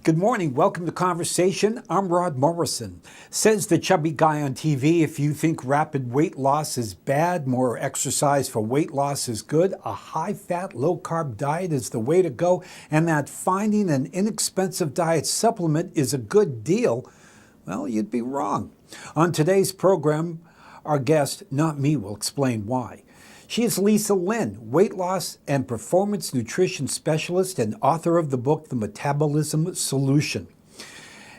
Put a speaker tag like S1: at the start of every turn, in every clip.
S1: Good morning. Welcome to Conversation. I'm Rod Morrison. Says the chubby guy on TV, if you think rapid weight loss is bad, more exercise for weight loss is good, a high-fat, low-carb diet is the way to go, and that finding an inexpensive diet supplement is a good deal, well, you'd be wrong. On today's program, our guest, not me, will explain why. She is Lynn, weight loss and performance nutrition specialist and author of the book, The Metabolism Solution.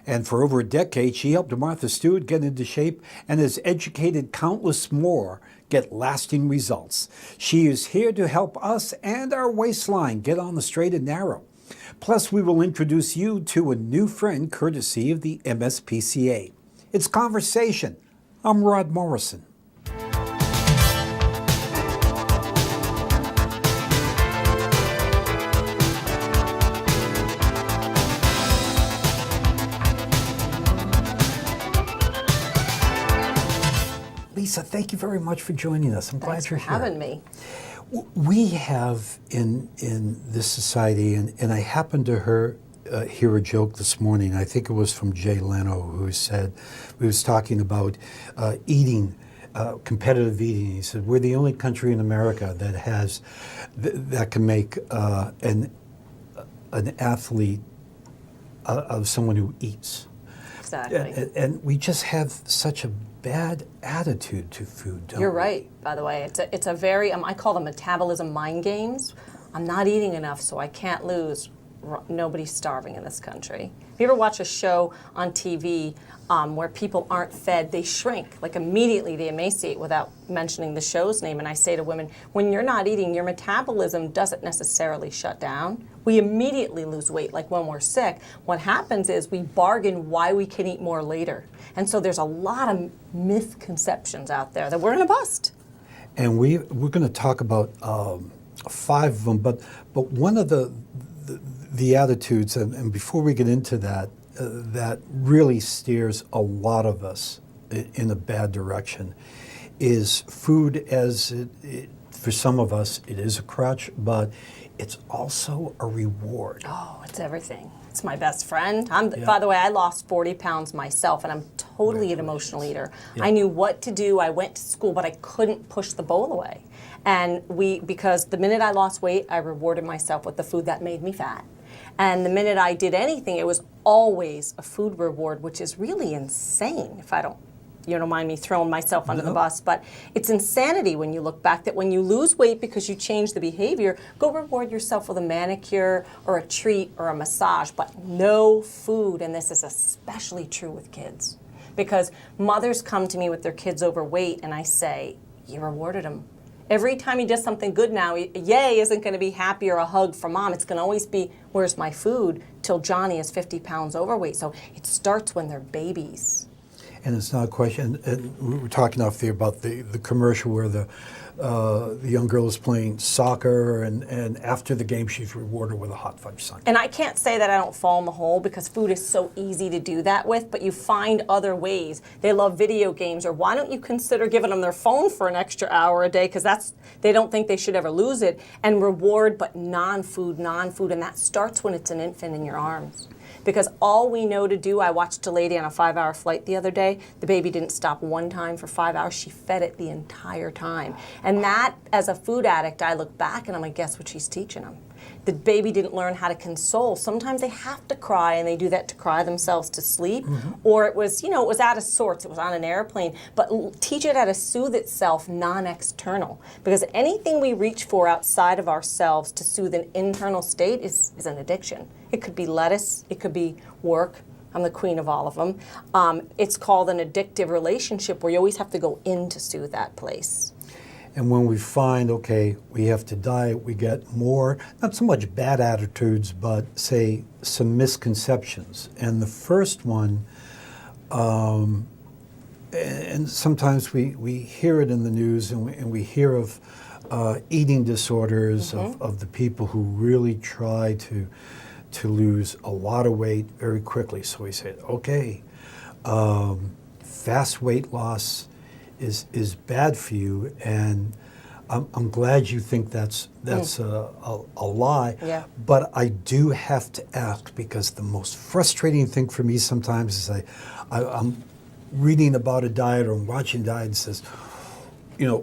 S1: And for over a decade, she helped Martha Stewart get into shape and has educated countless more get lasting results. She is here to help us and our waistline get on the straight and narrow. Plus, we will introduce you to a new friend courtesy of the MSPCA. It's Conversation. I'm Rod Morrison. Lisa, thank you very much for joining us. I'm glad you're here.
S2: Thanks for having me.
S1: We have in this society, and I happened to hear a joke this morning. I think it was from Jay Leno, who said, we was talking about eating, competitive eating. He said, we're the only country in America that has, that can make an athlete of someone who eats.
S2: Exactly.
S1: And we just have such a bad attitude to food, don't
S2: You're
S1: we?
S2: right, by the way. It's a very, I call them metabolism mind games. I'm not eating enough, so I can't lose. Nobody's starving in this country. If you ever watch a show on TV where people aren't fed, they shrink. Like immediately they emaciate without mentioning the show's name. And I say to women, when you're not eating, your metabolism doesn't necessarily shut down. We immediately lose weight, like when we're sick. What happens is we bargain why we can eat more later. And so there's a lot of misconceptions out there that we're going to bust.
S1: And we're going to talk about 5 of them, but one of the attitudes, and before we get into that, that really steers a lot of us in a bad direction, is food as for some of us, it is a crutch, but it's also a reward.
S2: Oh, it's everything. It's my best friend. By the way, I lost 40 pounds myself, and I'm totally an emotional eater. Yeah. I knew what to do. I went to school, but I couldn't push the bowl away. And because the minute I lost weight, I rewarded myself with the food that made me fat. And the minute I did anything, it was always a food reward, which is really insane if you don't mind me throwing myself under the bus, but it's insanity when you look back that when you lose weight because you change the behavior, go reward yourself with a manicure or a treat or a massage, but no food. And this is especially true with kids because mothers come to me with their kids overweight and I say, you rewarded them. Every time he does something good now, yay isn't going to be happy or a hug from mom. It's going to always be, where's my food? Till Johnny is 50 pounds overweight. So it starts when they're babies.
S1: And it's not a question, and we were talking off there about the commercial where the young girl is playing soccer and after the game she's rewarded with a hot fudge sundae.
S2: And I can't say that I don't fall in the hole because food is so easy to do that with, but you find other ways. They love video games, or why don't you consider giving them their phone for an extra hour a day because they don't think they should ever lose it, and reward but non-food, and that starts when it's an infant in your arms. Because all we know to do, I watched a lady on a 5-hour flight the other day. The baby didn't stop one time for 5 hours. She fed it the entire time. And that, as a food addict, I look back and I'm like, guess what she's teaching them? The baby didn't learn how to console. Sometimes they have to cry, and they do that to cry themselves to sleep. Mm-hmm. Or it was out of sorts. It was on an airplane. But teach it how to soothe itself non-external. Because anything we reach for outside of ourselves to soothe an internal state is an addiction. It could be lettuce. It could be work. I'm the queen of all of them. It's called an addictive relationship where you always have to go in to soothe that place.
S1: And when we find, okay, we have to diet, we get more, not so much bad attitudes, but say some misconceptions. And the first one, and sometimes we hear it in the news and we hear of eating disorders, mm-hmm. of the people who really try to lose a lot of weight very quickly. So we say, okay, fast weight loss is bad for you, and I'm glad you think that's a lie.
S2: Yeah.
S1: But I do have to ask, because the most frustrating thing for me sometimes is I'm reading about a diet or I'm watching a diet and says,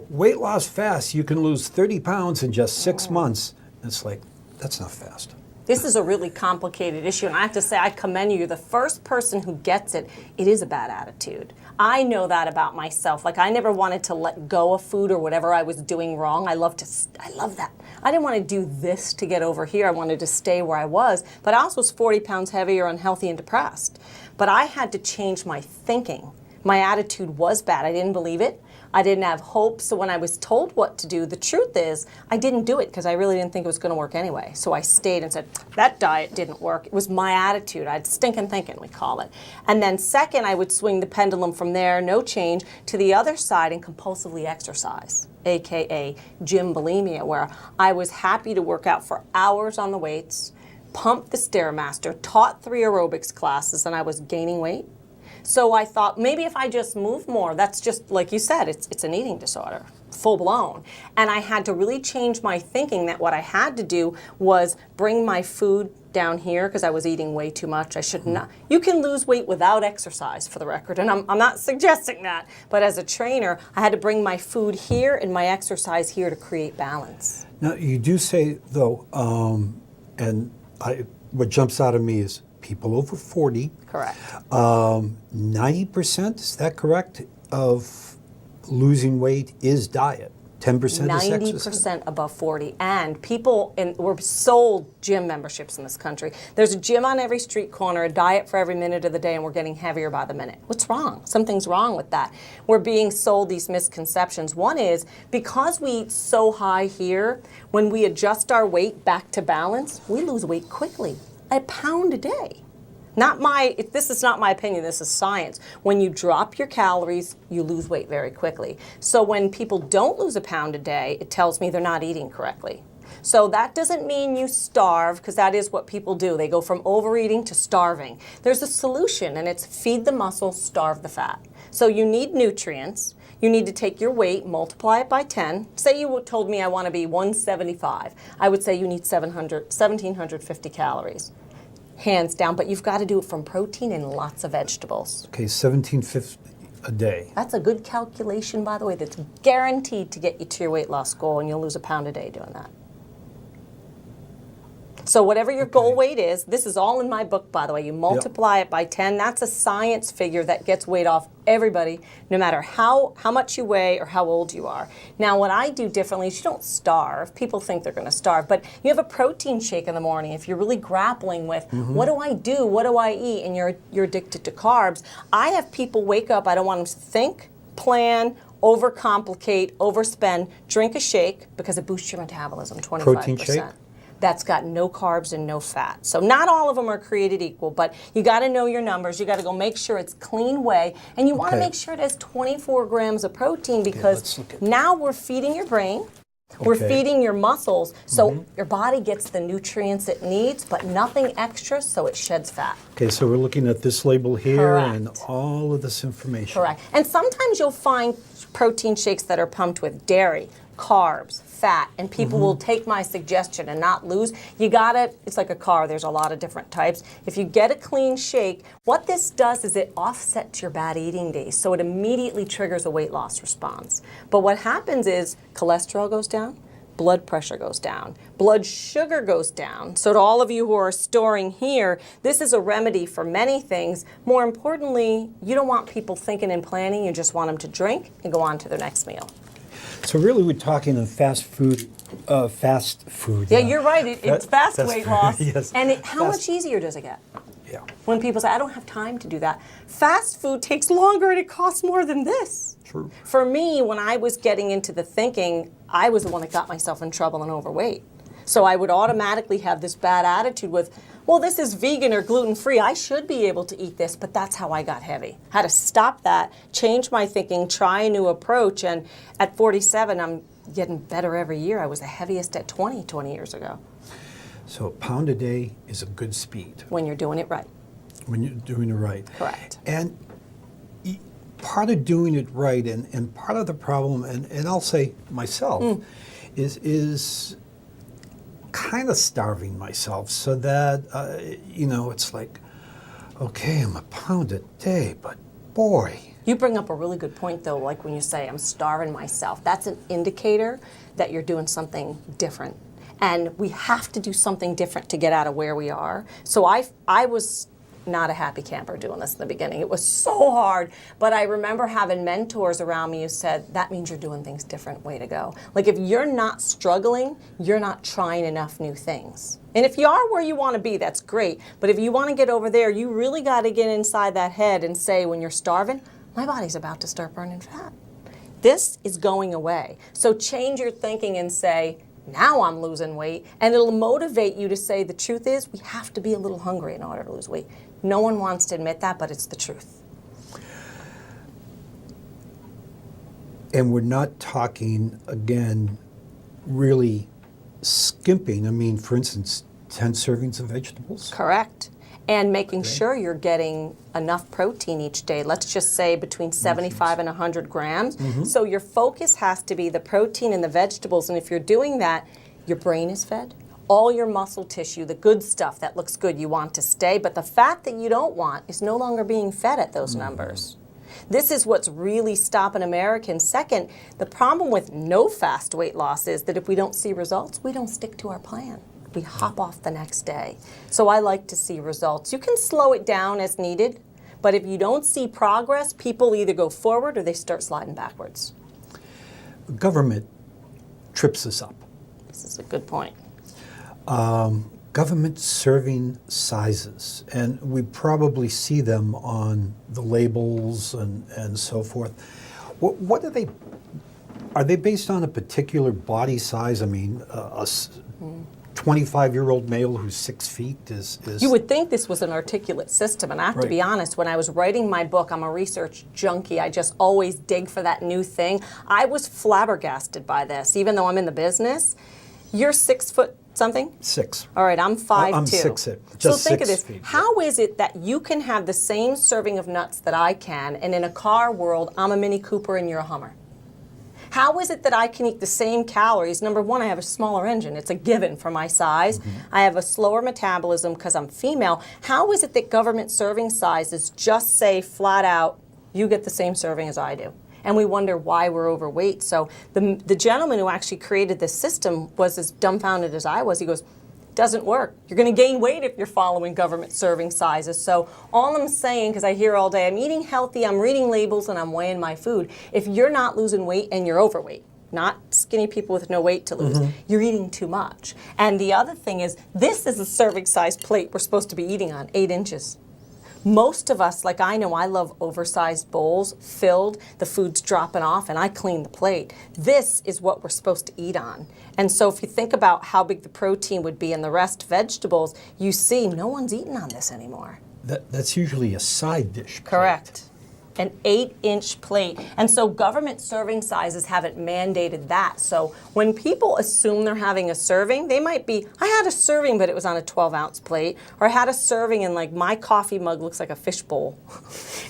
S1: weight loss fast, you can lose 30 pounds in just 6 months. And it's like, that's not fast.
S2: This is a really complicated issue, and I have to say I commend you. You're the first person who gets it. It is a bad attitude. I know that about myself. Like, I never wanted to let go of food or whatever I was doing wrong. I love that. I didn't want to do this to get over here. I wanted to stay where I was, but I also was 40 pounds heavier, unhealthy, and depressed. But I had to change my thinking. My attitude was bad. I didn't believe it. I didn't have hope. So when I was told what to do, the truth is I didn't do it because I really didn't think it was going to work anyway. So I stayed and said, that diet didn't work. It was my attitude. I had stinking thinking, we call it. And then second, I would swing the pendulum from there, no change, to the other side and compulsively exercise, AKA gym bulimia, where I was happy to work out for hours on the weights, pumped the Stairmaster, taught 3 aerobics classes, and I was gaining weight. So I thought, maybe if I just move more, that's just, like you said, it's an eating disorder, full blown. And I had to really change my thinking that what I had to do was bring my food down here because I was eating way too much. I should not. You can lose weight without exercise, for the record, and I'm not suggesting that. But as a trainer, I had to bring my food here and my exercise here to create balance.
S1: Now, you do say, though, what jumps out of me is people over 40.
S2: Correct.
S1: 90%, is that correct, of losing weight is diet? 10% is exercise?
S2: 90% above 40. And people, we're sold gym memberships in this country. There's a gym on every street corner, a diet for every minute of the day, and we're getting heavier by the minute. What's wrong? Something's wrong with that. We're being sold these misconceptions. One is, because we eat so high here, when we adjust our weight back to balance, we lose weight quickly. A pound a day. This is not my opinion, this is science. When you drop your calories, you lose weight very quickly. So when people don't lose a pound a day, it tells me they're not eating correctly. So that doesn't mean you starve, because that is what people do. They go from overeating to starving. There's a solution, and it's feed the muscle, starve the fat. So you need nutrients. You need to take your weight, multiply it by 10. Say you told me I want to be 175. I would say you need 1,750 calories. Hands down, but you've got to do it from protein and lots of vegetables.
S1: Okay, 1,750 a day.
S2: That's a good calculation, by the way, that's guaranteed to get you to your weight loss goal, and you'll lose a pound a day doing that. So whatever your goal weight is, this is all in my book, by the way. You multiply it by 10. That's a science figure that gets weight off everybody, no matter how much you weigh or how old you are. Now, what I do differently is you don't starve. People think they're going to starve, but you have a protein shake in the morning. If you're really grappling with, what do I do? What do I eat? And you're addicted to carbs. I have people wake up. I don't want them to think, plan, overcomplicate, overspend. Drink a shake because it boosts your metabolism 25%.
S1: Protein shake?
S2: That's got no carbs and no fat. So not all of them are created equal, but you got to know your numbers. You got to go make sure it's clean whey, and you want to make sure it has 24 grams of protein, because now we're feeding your brain, we're feeding your muscles, so your body gets the nutrients it needs, but nothing extra, so it sheds fat.
S1: Okay, so we're looking at this label here and all of this information.
S2: Correct. And sometimes you'll find protein shakes that are pumped with dairy, carbs, fat, and people will take my suggestion and not lose. You gotta, it's like a car, there's a lot of different types. If you get a clean shake, what this does is it offsets your bad eating days, so it immediately triggers a weight loss response. But what happens is cholesterol goes down, blood pressure goes down, blood sugar goes down. So to all of you who are storing here, this is a remedy for many things. More importantly, you don't want people thinking and planning, you just want them to drink and go on to their next meal.
S1: So really we're talking of fast food.
S2: Yeah, you're right. It's fast weight loss.
S1: Yes.
S2: And how much easier does it get?
S1: Yeah.
S2: When people say, I don't have time to do that. Fast food takes longer and it costs more than this.
S1: True.
S2: For me, when I was getting into the thinking, I was the one that got myself in trouble and overweight. So I would automatically have this bad attitude with, well, this is vegan or gluten-free. I should be able to eat this, but that's how I got heavy. Had to stop that, change my thinking, try a new approach, and at 47, I'm getting better every year. I was the heaviest at 20 years ago.
S1: So a pound a day is a good speed.
S2: When you're doing it right.
S1: When you're doing it right.
S2: Correct.
S1: And part of doing it right, and part of the problem, and I'll say myself, is kind of starving myself so that, it's like, okay, I'm a pound a day, but boy.
S2: You bring up a really good point, though, like when you say, I'm starving myself. That's an indicator that you're doing something different. And we have to do something different to get out of where we are. So I was not a happy camper doing this in the beginning. It was so hard, but I remember having mentors around me who said, that means you're doing things different, way to go. Like if you're not struggling, you're not trying enough new things. And if you are where you want to be, that's great. But if you want to get over there, you really got to get inside that head and say, when you're starving, my body's about to start burning fat. This is going away. So change your thinking and say, now I'm losing weight, and it'll motivate you to say the truth is we have to be a little hungry in order to lose weight. No one wants to admit that, but it's the truth.
S1: And we're not talking, again, really skimping. I mean, for instance, 10 servings of vegetables?
S2: Correct. And making sure you're getting enough protein each day. Let's just say between 75 and 100 grams. So your focus has to be the protein and the vegetables. And if you're doing that, your brain is fed. All your muscle tissue, the good stuff that looks good, you want to stay. But the fat that you don't want is no longer being fed at those numbers. This is what's really stopping Americans. Second, the problem with no fast weight loss is that if we don't see results, we don't stick to our plan. We hop off the next day. So I like to see results. You can slow it down as needed, but if you don't see progress, people either go forward or they start sliding backwards.
S1: Government trips us up.
S2: This is a good point.
S1: Government serving sizes, and we probably see them on the labels and so forth. What are they? Are they based on a particular body size? I mean, 25-year-old male who's 6 feet is...
S2: You would think this was an articulate system, and I have to be honest, when I was writing my book, I'm a research junkie. I just always dig for that new thing. I was flabbergasted by this, even though I'm in the business. You're 6 foot something?
S1: 6.
S2: All right, I'm 5'2".
S1: I'm 6'.
S2: So think of
S1: 6
S2: this.
S1: feet.
S2: How is it that you can have the same serving of nuts that I can, and in a car world, I'm a Mini Cooper and you're a Hummer? How is it that I can eat the same calories? Number one, I have a smaller engine. It's a given for my size. I have a slower metabolism because I'm female. How is it that government serving sizes just say flat out, you get the same serving as I do? And we wonder why we're overweight. So the gentleman who actually created this system was as dumbfounded as I was. He goes, doesn't work. You're going to gain weight if you're following government serving sizes. So all I'm saying, because I hear all day, I'm eating healthy, I'm reading labels, and I'm weighing my food. If you're not losing weight and you're overweight, not skinny people with no weight to lose, you're eating too much. And the other thing is, this is a serving size plate we're supposed to be eating on, 8 inches. Most of us, like I know, I love oversized bowls filled, the food's dropping off, and I clean the plate. This is what we're supposed to eat on. And so if you think about how big the protein would be and the rest vegetables, you see no one's eating on this anymore.
S1: That's usually a side dish.
S2: Correct. An 8-inch plate. And so government serving sizes haven't mandated that. So when people assume they're having a serving, they might be, I had a serving, but it was on a 12-ounce plate. Or I had a serving and like my coffee mug looks like a fish bowl.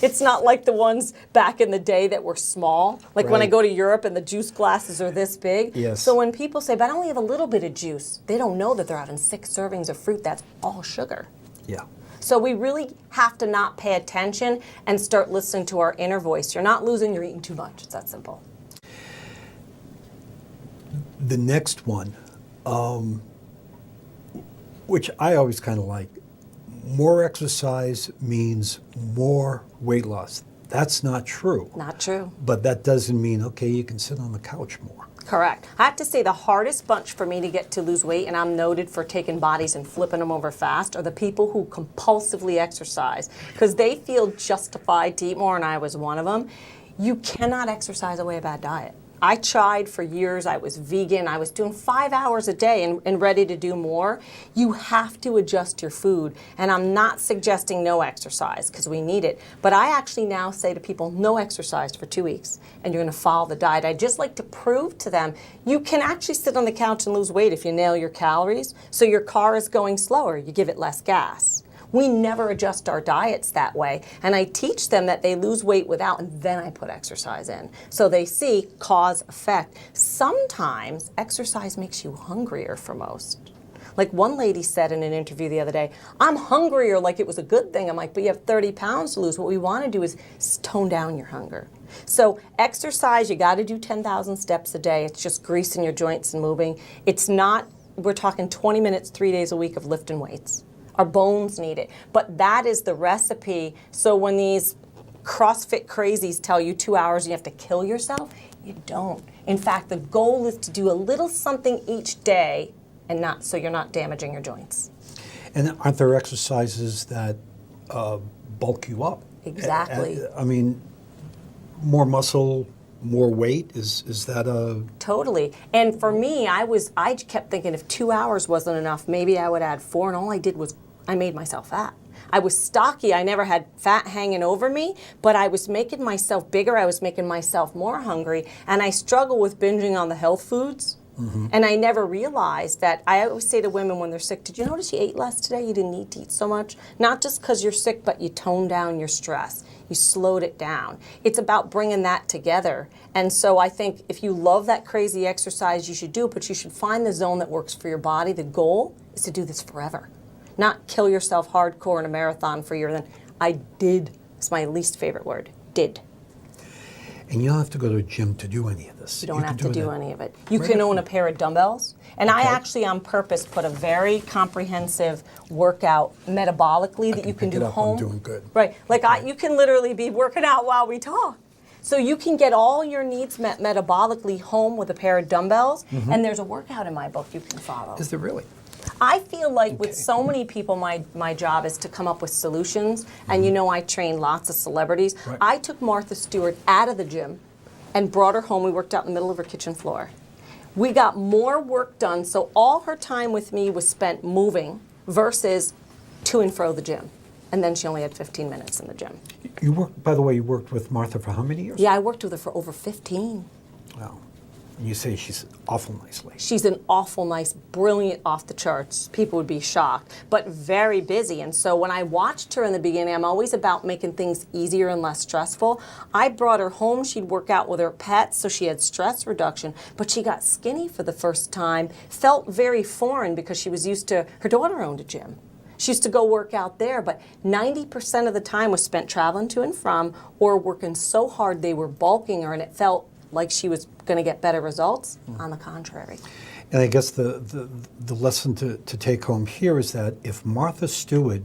S2: It's not like the ones back in the day that were small. Like when I go to Europe and the juice glasses are this big.
S1: Yes.
S2: So when people say, but I only have a little bit of juice, they don't know that they're having 6 servings of fruit. That's all sugar.
S1: Yeah.
S2: So we really have to not pay attention and start listening to our inner voice. You're not losing, you're eating too much. It's that simple.
S1: The next one, which I always kind of like, more exercise means more weight loss. That's not true.
S2: Not true.
S1: But that doesn't mean, okay, you can sit on the couch more.
S2: Correct. I have to say the hardest bunch for me to get to lose weight, and I'm noted for taking bodies and flipping them over fast, are the people who compulsively exercise because they feel justified to eat more, and I was one of them. You cannot exercise away a bad diet. I tried for years. I was vegan. I was doing 5 hours a day and ready to do more. You have to adjust your food. And I'm not suggesting no exercise because we need it. But I actually now say to people, no exercise for 2 weeks and you're going to follow the diet. I just like to prove to them you can actually sit on the couch and lose weight if you nail your calories. So your car is going slower. You give it less gas. We never adjust our diets that way. And I teach them that they lose weight without, and then I put exercise in. So they see cause effect. Sometimes exercise makes you hungrier for most. Like one lady said in an interview the other day, I'm hungrier, like it was a good thing. I'm like, but you have 30 pounds to lose. What we want to do is tone down your hunger. So exercise, you got to do 10,000 steps a day. It's just greasing your joints and moving. It's not, we're talking 20 minutes, 3 days a week of lifting weights. Our bones need it. But that is the recipe. So when these CrossFit crazies tell you 2 hours you have to kill yourself, you don't. In fact, the goal is to do a little something each day and not so you're not damaging your joints.
S1: And aren't there exercises that bulk you up?
S2: Exactly.
S1: I mean, more muscle, more weight, is that a...
S2: Totally. And for me, I kept thinking if 2 hours wasn't enough, maybe I would add 4, and all I did was I made myself fat. I was stocky. I never had fat hanging over me, but I was making myself bigger. I was making myself more hungry, and I struggle with binging on the health foods. And I never realized that. I always say to women when they're sick, did you notice you ate less today? You didn't need to eat so much. Not just because you're sick, but you toned down your stress. You slowed it down. It's about bringing that together. And so I think if you love that crazy exercise, you should do it, but you should find the zone that works for your body. The goal is to do this forever. Not kill yourself hardcore in a marathon for your, it's my least favorite word, did.
S1: And you don't have to go to a gym to do any of this.
S2: You don't have to do any of it. You
S1: Right.
S2: can own a pair of dumbbells. And I
S1: Okay.
S2: actually, on purpose, put a very comprehensive workout metabolically that you can
S1: pick
S2: do
S1: it up.
S2: home.
S1: I'm doing good.
S2: Right. Like you can literally be working out while we talk. So you can get all your needs met metabolically home with a pair of dumbbells. And there's a workout in my book you can follow.
S1: Is there really?
S2: I feel like with so many people, my job is to come up with solutions. And you know I train lots of celebrities.
S1: Right.
S2: I took Martha Stewart out of the gym and brought her home. We worked out in the middle of her kitchen floor. We got more work done, so all her time with me was spent moving versus to and fro the gym. And then she only had 15 minutes in the gym.
S1: You worked, by the way, you worked with Martha for how many years?
S2: Yeah, I worked with her for over 15.
S1: Wow. You say she's awful nice lady.
S2: She's an awful nice, brilliant, off the charts. People would be shocked, but very busy. And so when I watched her in the beginning, I'm always about making things easier and less stressful. I brought her home. She'd work out with her pets, so she had stress reduction, but she got skinny for the first time, felt very foreign because she was used to, her daughter owned a gym. She used to go work out there, but 90% of the time was spent traveling to and from or working so hard they were bulking her, and it felt like she was going to get better results. On the contrary.
S1: And I guess the lesson to take home here is that if Martha Stewart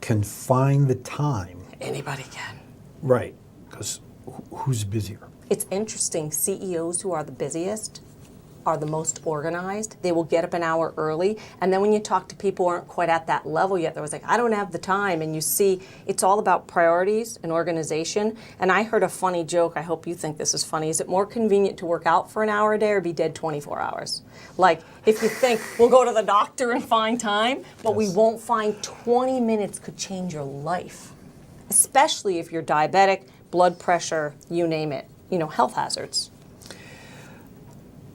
S1: can find the time...
S2: Anybody can.
S1: Right, because who's busier?
S2: It's interesting. CEOs who are the busiest are the most organized. They will get up an hour early. And then when you talk to people who aren't quite at that level yet, they're always like, I don't have the time. And you see, it's all about priorities and organization. And I heard a funny joke. I hope you think this is funny. Is it more convenient to work out for an hour a day or be dead 24 hours? Like, if you think, we'll go to the doctor and find time, but we won't find 20 minutes could change your life. Especially if you're diabetic, blood pressure, you name it. You know, health hazards.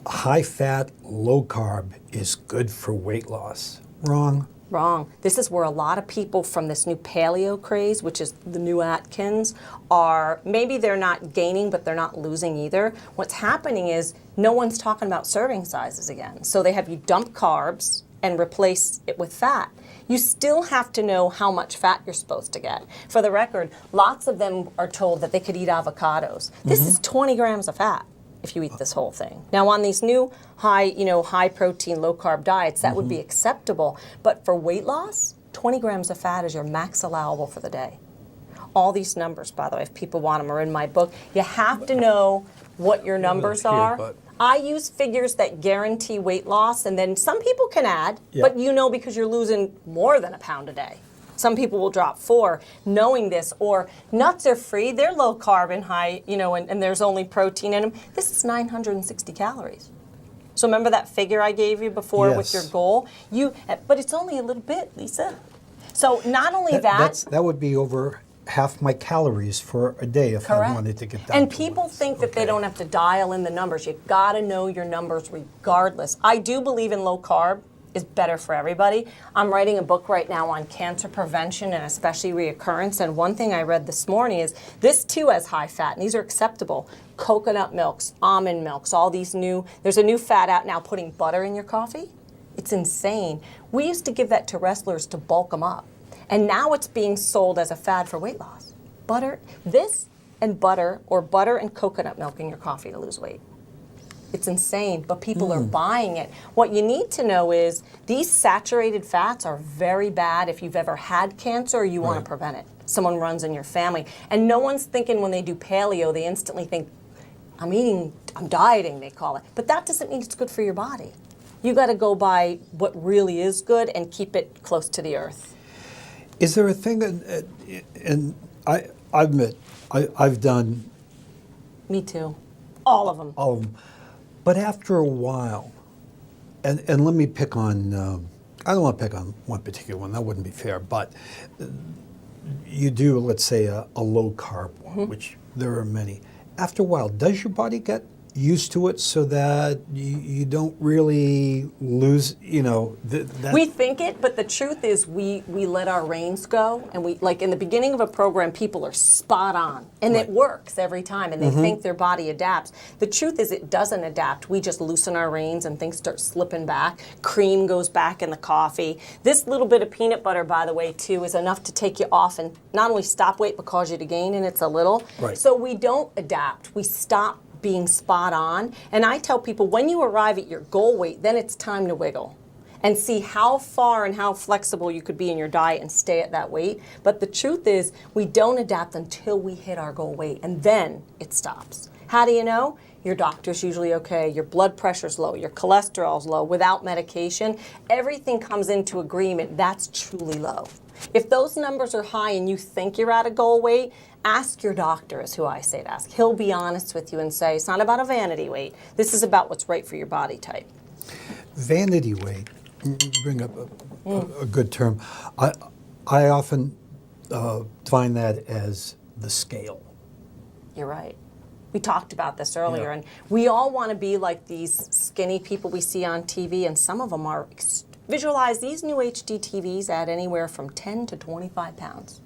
S1: High fat, low carb is good for weight loss. Wrong.
S2: Wrong. This is where a lot of people from this new paleo craze, which is the new Atkins, are, maybe they're not gaining, but they're not losing either. What's happening is no one's talking about serving sizes again. So they have you dump carbs and replace it with fat. You still have to know how much fat you're supposed to get. For the record, lots of them are told that they could eat avocados. This is 20 grams of fat if you eat this whole thing. Now on these new high protein, low carb diets, that would be acceptable. But for weight loss, 20 grams of fat is your max allowable for the day. All these numbers, by the way, if people want them, are in my book. You have to know what your numbers are. I use figures that guarantee weight loss, and then some people can add, but you know because you're losing more than a pound a day. Some people will drop 4 knowing this, or nuts are free, they're low carb and high, and there's only protein in them. This is 960 calories. So remember that figure I gave you before with your goal? But it's only a little bit, Lisa. So not only
S1: that would be over half my calories for a day if I wanted to get down
S2: and
S1: to
S2: people
S1: once.
S2: think that they don't have to dial in the numbers. You've got to know your numbers regardless. I do believe in low carb is better for everybody. I'm writing a book right now on cancer prevention and especially reoccurrence. And one thing I read this morning is this too has high fat, and these are acceptable. Coconut milks, almond milks, all these there's a new fad out now, putting butter in your coffee. It's insane. We used to give that to wrestlers to bulk them up. And now it's being sold as a fad for weight loss. Butter, this and butter, or butter and coconut milk in your coffee to lose weight. It's insane, but people are buying it. What you need to know is these saturated fats are very bad if you've ever had cancer or you want to prevent it. Someone runs in your family. And no one's thinking when they do paleo, they instantly think, I'm dieting, they call it. But that doesn't mean it's good for your body. You got to go by what really is good and keep it close to the earth.
S1: Is there a thing, and I admit, I've done...
S2: Me too. All of them.
S1: All of them. But after a while, and let me pick on, I don't want to pick on one particular one, that wouldn't be fair, but you do, let's say, a low carb one, which there are many. After a while, does your body get used to it so that you don't really lose, that...
S2: We think it, but the truth is we let our reins go, and we, like in the beginning of a program, people are spot on, and it works every time, and they think their body adapts. The truth is it doesn't adapt. We just loosen our reins and things start slipping back. Cream goes back in the coffee. This little bit of peanut butter, by the way, too, is enough to take you off and not only stop weight, but cause you to gain, and it's a little.
S1: Right.
S2: So we don't adapt. We stop being spot on. And I tell people, when you arrive at your goal weight, then it's time to wiggle and see how far and how flexible you could be in your diet and stay at that weight. But the truth is, we don't adapt until we hit our goal weight, and then it stops. How do you know? Your doctor's usually okay, your blood pressure's low, your cholesterol's low, without medication, everything comes into agreement, that's truly low. If those numbers are high and you think you're at a goal weight, ask your doctor, is who I say to ask. He'll be honest with you and say, it's not about a vanity weight. This is about what's right for your body type.
S1: Vanity weight, you bring up a good term. I often find that as the scale.
S2: You're right. We talked about this earlier, and we all want to be like these skinny people we see on TV, and some of them are, visualize these new HD TVs at anywhere from 10 to 25 pounds.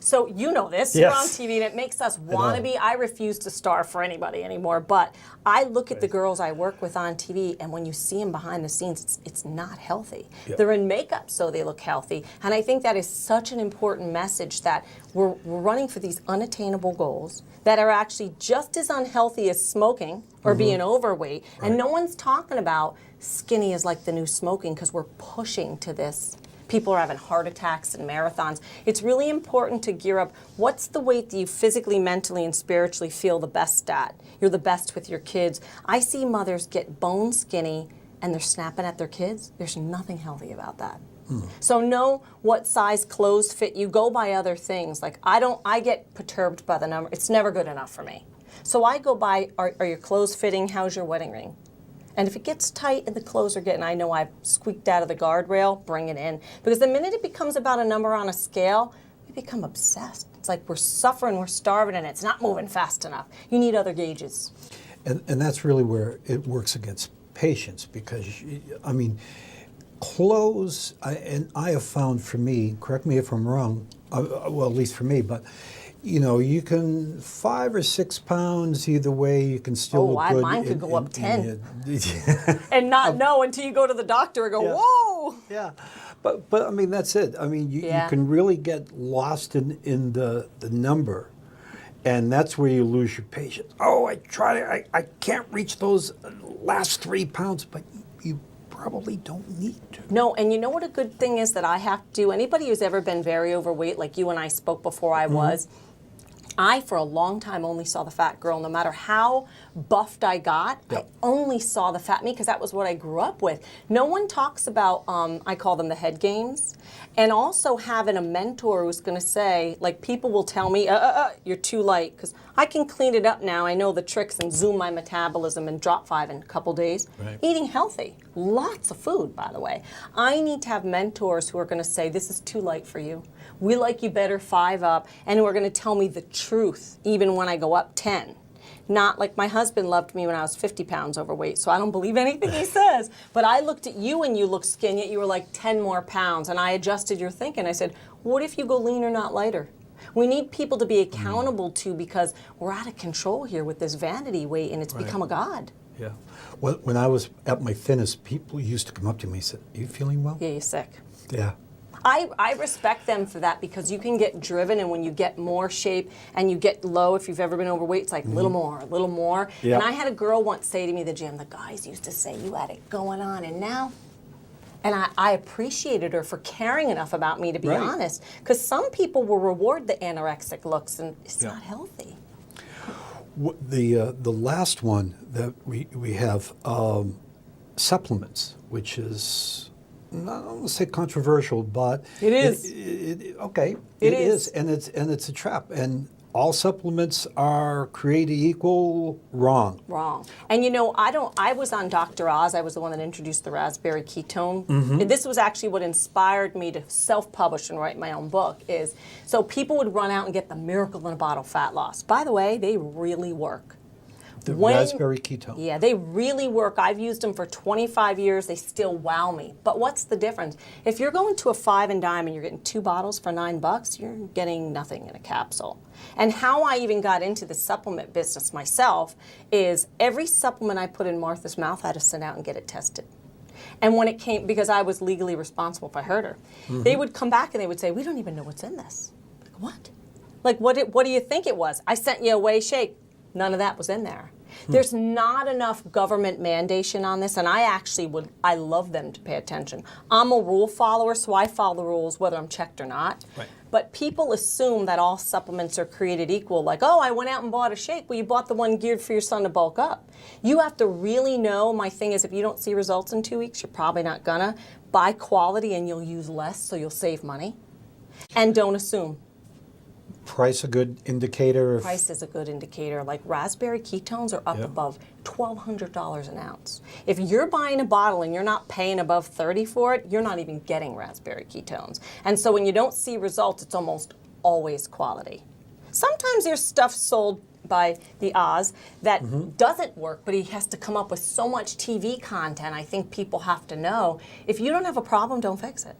S2: So you know this, you're on TV, and it makes us want to be. I refuse to starve for anybody anymore, but I look at the girls I work with on TV, and when you see them behind the scenes, it's not healthy. They're in makeup so they look healthy, and I think that is such an important message that we're running for these unattainable goals that are actually just as unhealthy as smoking or being overweight, and no one's talking about skinny is like the new smoking because we're pushing to this. People are having heart attacks and marathons. It's really important to gear up. What's the weight that you physically, mentally, and spiritually feel the best at? You're the best with your kids. I see mothers get bone skinny and they're snapping at their kids. There's nothing healthy about that. So know what size clothes fit you. Go by other things. Like I get perturbed by the number. It's never good enough for me. So I go by, are your clothes fitting? How's your wedding ring? And if it gets tight and the clothes are getting, I know I've squeaked out of the guardrail, bring it in. Because the minute it becomes about a number on a scale, we become obsessed. It's like we're suffering, we're starving, and it's not moving fast enough. You need other gauges.
S1: And that's really where it works against patience, because, I mean, clothes, and I have found for me, correct me if I'm wrong, well, at least for me, but you can 5 or 6 pounds either way. You can still look good.
S2: Mine could go up 10. And not know until you go to the doctor and go, whoa.
S1: Yeah, but I mean, that's it. I mean, you can really get lost in the number, and that's where you lose your patience. Oh, I can't reach those last 3 pounds, but you probably don't need to.
S2: No, and you know what a good thing is that I have to do? Anybody who's ever been very overweight, like you and I spoke before I was, I, for a long time, only saw the fat girl. No matter how buffed I got, I only saw the fat me because that was what I grew up with. No one talks about, I call them the head games, and also having a mentor who's going to say, like, people will tell me, you're too light, because I can clean it up now. I know the tricks and zoom my metabolism and drop 5 in a couple days. Eating healthy, lots of food, by the way. I need to have mentors who are going to say, this is too light for you. We like you better 5 up, and who are going to tell me the truth, even when I go up 10. Not like my husband loved me when I was 50 pounds overweight, so I don't believe anything he says. But I looked at you and you looked skinny, yet you were like 10 more pounds. And I adjusted your thinking. I said, what if you go leaner, not lighter? We need people to be accountable to, because we're out of control here with this vanity weight, and it's become a god.
S1: Yeah. Well, when I was at my thinnest, people used to come up to me and say, "Are you feeling well?"
S2: Yeah, you're sick.
S1: Yeah.
S2: I respect them for that, because you can get driven, and when you get more shape and you get low, if you've ever been overweight, it's like a little more, a little more.
S1: Yep.
S2: And I had a girl once say to me at the gym, the guys used to say you had it going on, and now, and I appreciated her for caring enough about me to be honest, because some people will reward the anorexic looks, and it's not healthy.
S1: The last one that we have, supplements, which is, not going to say controversial, but
S2: it is.
S1: It is, and it's a trap. And all supplements are created equal. Wrong.
S2: Wrong. And you know, I was on Dr. Oz. I was the one that introduced the raspberry ketone. And this was actually what inspired me to self-publish and write my own book. Is so people would run out and get the miracle in a bottle fat loss. By the way, they really work.
S1: The raspberry ketone.
S2: Yeah, they really work. I've used them for 25 years. They still wow me. But what's the difference? If you're going to a 5 and dime and you're getting 2 bottles for $9, you're getting nothing in a capsule. And how I even got into the supplement business myself is every supplement I put in Martha's mouth, I had to send out and get it tested. And when it came, because I was legally responsible if I hurt her, they would come back and they would say, "We don't even know what's in this." Like, what? Like, what do you think it was? I sent you a whey shake. None of that was in there. There's not enough government mandation on this, and I love them to pay attention. I'm a rule follower, so I follow the rules whether I'm checked or not.
S1: Right.
S2: But people assume that all supplements are created equal, like, oh, I went out and bought a shake. Well, you bought the one geared for your son to bulk up. You have to really know, my thing is, if you don't see results in 2 weeks, you're probably not gonna. Buy quality and you'll use less, so you'll save money. And don't assume.
S1: Price a good indicator of
S2: Price is a good indicator. Like raspberry ketones are up above $1,200 an ounce. If you're buying a bottle and you're not paying above $30 for it, you're not even getting raspberry ketones. And so when you don't see results, it's almost always quality. Sometimes there's stuff sold by the Oz that doesn't work, but he has to come up with so much TV content. I think people have to know, if you don't have a problem, don't fix it.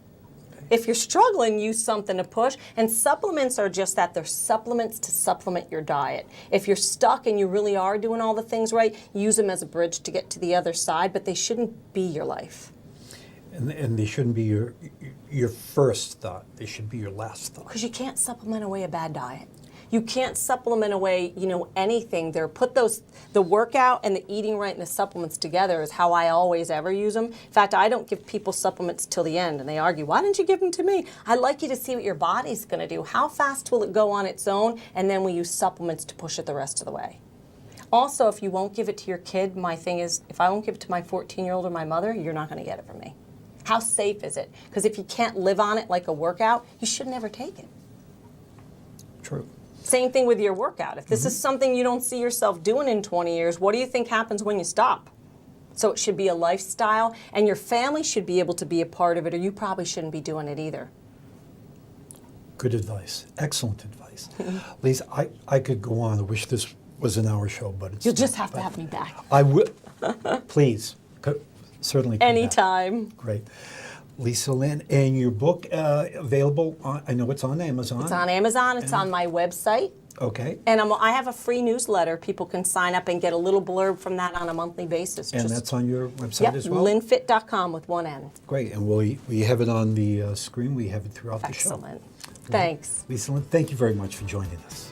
S2: If you're struggling, use something to push. And supplements are just that. They're supplements to supplement your diet. If you're stuck and you really are doing all the things right, use them as a bridge to get to the other side, but they shouldn't be your life.
S1: and they shouldn't be your first thought. They should be your last thought.
S2: Because you can't supplement away a bad diet. You can't supplement away, anything. The workout and the eating right and the supplements together is how I always ever use them. In fact, I don't give people supplements till the end, and they argue, why didn't you give them to me? I'd like you to see what your body's going to do. How fast will it go on its own? And then we use supplements to push it the rest of the way. Also, if you won't give it to your kid, my thing is, if I won't give it to my 14-year-old or my mother, you're not going to get it from me. How safe is it? Because if you can't live on it like a workout, you should never take it.
S1: True.
S2: Same thing with your workout. If this is something you don't see yourself doing in 20 years, what do you think happens when you stop? So it should be a lifestyle, and your family should be able to be a part of it, or you probably shouldn't be doing it either.
S1: Good advice. Excellent advice. Lisa, I could go on. I wish this was an hour show, but it's
S2: You'll just have to have me back.
S1: I will. Please. Certainly. Come back.
S2: Anytime.
S1: Great. Lisa Lynn, and your book available on, I know it's on Amazon.
S2: It's on Amazon. It's on my website.
S1: Okay.
S2: And I have a free newsletter. People can sign up and get a little blurb from that on a monthly basis.
S1: And that's on your website as well?
S2: lynnfit.com with one N.
S1: Great. And we have it on the screen. We have it throughout the show.
S2: Excellent. Thanks.
S1: Lisa Lynn, thank you very much for joining us.